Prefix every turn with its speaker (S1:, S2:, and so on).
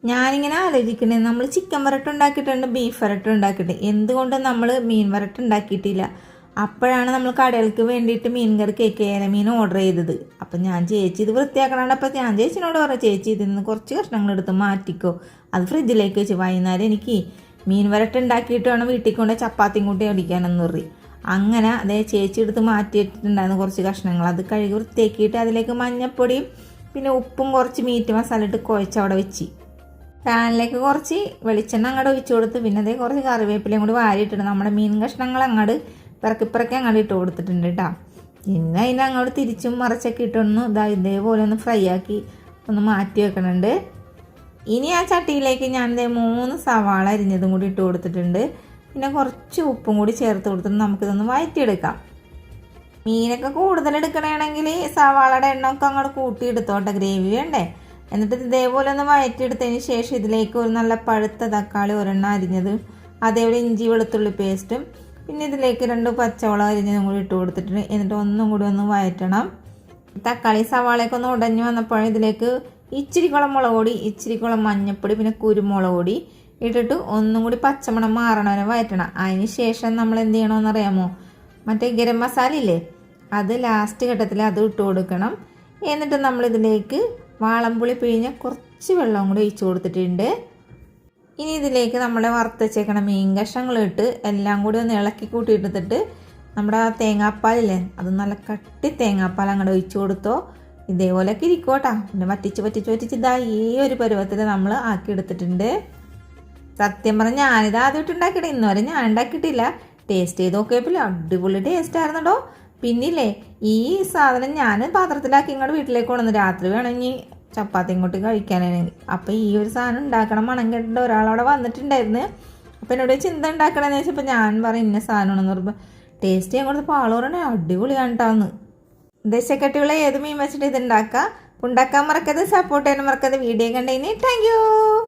S1: ഞാനിങ്ങനെ ആലോചിക്കണേ, നമ്മൾ ചിക്കൻ വരട്ട് ഉണ്ടാക്കിയിട്ടുണ്ട്, ബീഫ് വരട്ട് ഉണ്ടാക്കിയിട്ട്, എന്തുകൊണ്ട് നമ്മൾ മീൻ വരട്ട് ഉണ്ടാക്കിയിട്ടില്ല? അപ്പോഴാണ് നമ്മൾ കടകൾക്ക് വേണ്ടിയിട്ട് മീൻ കറി കേക്ക് മീൻ ഓർഡർ ചെയ്തത്. അപ്പം ഞാൻ ചേച്ചി ഇത് വൃത്തിയാക്കണോണ്ട് അപ്പം ഞാൻ ചേച്ചിനോട് പറഞ്ഞു, ചേച്ചി ഇതിൽ നിന്ന് കുറച്ച് കഷ്ണങ്ങൾ എടുത്ത് മാറ്റിക്കോ, അത് ഫ്രിഡ്ജിലേക്ക് വെച്ച് വൈകുന്നേരം എനിക്ക് മീൻ വരട്ട് ഉണ്ടാക്കിയിട്ട് വേണം വീട്ടിൽ കൊണ്ട് ചപ്പാത്തിയും കൂട്ടി അടിക്കാനെന്ന് പറയും. അങ്ങനെ അതേ ചേച്ചി എടുത്ത് മാറ്റിയിട്ടുണ്ടായിരുന്നു കുറച്ച് കഷ്ണങ്ങൾ. അത് കഴുകി വൃത്തിയാക്കിയിട്ട് അതിലേക്ക് മഞ്ഞൾപ്പൊടിയും പിന്നെ ഉപ്പും കുറച്ച് മീറ്റ് മസാല ഇട്ട് കുഴച്ച് അവിടെ വെച്ച് പാനിലേക്ക് കുറച്ച് വെളിച്ചെണ്ണ അങ്ങോട്ട് ഒഴിച്ചു കൊടുത്ത് പിന്നെ അതേ കുറച്ച് കറിവേപ്പിലയും കൂടി വാരിയിട്ടുണ്ട്. നമ്മുടെ മീൻ കഷ്ണങ്ങൾ അങ്ങോട്ട് പിറക്കിപ്പിറക്കി അങ്ങോട്ട് ഇട്ട് കൊടുത്തിട്ടുണ്ട് കേട്ടോ. പിന്നെ അതിനെ അങ്ങോട്ട് തിരിച്ചും മറിച്ചൊക്കെ ഇട്ടൊന്ന് ഇതേപോലെ ഒന്ന് ഫ്രൈ ആക്കി ഒന്ന് മാറ്റി വെക്കണുണ്ട്. ഇനി ആ ചട്ടിയിലേക്ക് ഞാൻ 3 സവാള അരിഞ്ഞതും കൂടി ഇട്ട് കൊടുത്തിട്ടുണ്ട്. പിന്നെ കുറച്ച് ഉപ്പും കൂടി ചേർത്ത് കൊടുത്തിട്ട് നമുക്കിതൊന്ന് വഴറ്റിയെടുക്കാം. മീനൊക്കെ കൂടുതൽ എടുക്കണമെങ്കിൽ സവാളയുടെ എണ്ണമൊക്കെ അങ്ങോട്ട് കൂട്ടിയെടുത്തോട്ടെ, ഗ്രേവി വേണ്ടേ. എന്നിട്ട് ഇതേപോലെ ഒന്ന് വഴറ്റിയെടുത്തതിന് ശേഷം ഇതിലേക്ക് ഒരു നല്ല പഴുത്ത തക്കാളി ഒരെണ്ണം അരിഞ്ഞതും അതേപോലെ ഇഞ്ചി വെളുത്തുള്ളി പേസ്റ്റും പിന്നെ ഇതിലേക്ക് 2 പച്ചമുളക് അരിഞ്ഞതും കൂടി ഇട്ട് കൊടുത്തിട്ടുണ്ട്. എന്നിട്ട് ഒന്നും കൂടി ഒന്ന് വഴറ്റണം. തക്കാളി സവാളയൊക്കെ ഒന്ന് ഉടഞ്ഞു വന്നപ്പോൾ ഇതിലേക്ക് ഇച്ചിരിക്കുളം മുളക് പൊടി, ഇച്ചിരിക്കുളം മഞ്ഞൾപ്പൊടി പിന്നെ കുരുമുളക് പൊടി ഇട്ടിട്ട് ഒന്നും കൂടി പച്ചമണം മാറണവരെ വഴറ്റണം. അതിന് ശേഷം നമ്മൾ എന്ത് ചെയ്യണമെന്ന് അറിയാമോ? മറ്റേ ഗരം മസാല ഇല്ലേ, അത് ലാസ്റ്റ് ഘട്ടത്തിൽ അത് ഇട്ട് കൊടുക്കണം. എന്നിട്ട് നമ്മളിതിലേക്ക് വാളംപുളി പിഴിഞ്ഞ കുറച്ച് വെള്ളം കൂടി ഒഴിച്ച് കൊടുത്തിട്ടുണ്ട്. ഇനി ഇതിലേക്ക് നമ്മുടെ വറുത്ത് വെച്ചേക്കണം മീൻ കഷ്ണങ്ങളിട്ട് എല്ലാം കൂടി ഒന്ന് ഇളക്കി കൂട്ടിയിട്ടിട്ട് നമ്മുടെ തേങ്ങാപ്പാലില്ലേ, അത് നല്ല കട്ടി തേങ്ങാപ്പാൽ അങ്ങോട്ട് ഒഴിച്ചു കൊടുത്തോ. ഇതേപോലെയൊക്കെ ഇരിക്കോട്ടാ. പിന്നെ വറ്റിച്ച് ഇതാ ഈ ഒരു പരുവത്തിൽ നമ്മൾ ആക്കിയെടുത്തിട്ടുണ്ട്. സത്യം പറഞ്ഞാൽ ഞാനിത് ആദ്യമായിട്ട് ഉണ്ടാക്കിയിട്ട് ഇന്നുവരെ ഞാൻ ഉണ്ടാക്കിയിട്ടില്ല. ടേസ്റ്റ് ചെയ്ത് നോക്കിയപ്പോൾ അടിപൊളി ടേസ്റ്റ് ആയിരുന്നോ. പിന്നില്ലേ ഈ സാധനം ഞാൻ പാത്രത്തിലാക്കി ഇങ്ങോട്ട് വീട്ടിലേക്ക് കൊണ്ടുവന്ന് രാത്രി വേണമെങ്കിൽ ചപ്പാത്തി ഇങ്ങോട്ട് കഴിക്കാനാണെങ്കിൽ. അപ്പോൾ ഈ ഒരു സാധനം ഉണ്ടാക്കണം മണം കേട്ടിട്ട് ഒരാളവിടെ വന്നിട്ടുണ്ടായിരുന്നു. അപ്പോൾ എന്നോട് ചിന്ത ഉണ്ടാക്കണമെന്ന് വെച്ചപ്പോൾ ഞാൻ പറയും ഇന്ന സാധനമാണെന്ന് പറയുമ്പോൾ ടേസ്റ്റ് ചെയ്യാൻ കൊടുത്തപ്പോൾ ആൾ പറയണേ അടിപൊളിയാണ് കേട്ടാന്ന്. ദശക്കട്ടിയുള്ള ഏത് മീൻ വെച്ചിട്ട് ഇത് ഉണ്ടാക്കാൻ മറക്കരുത്, സപ്പോർട്ട് ചെയ്യാൻ മറക്കരുത്. വീഡിയോ കണ്ടതിന് താങ്ക് യു.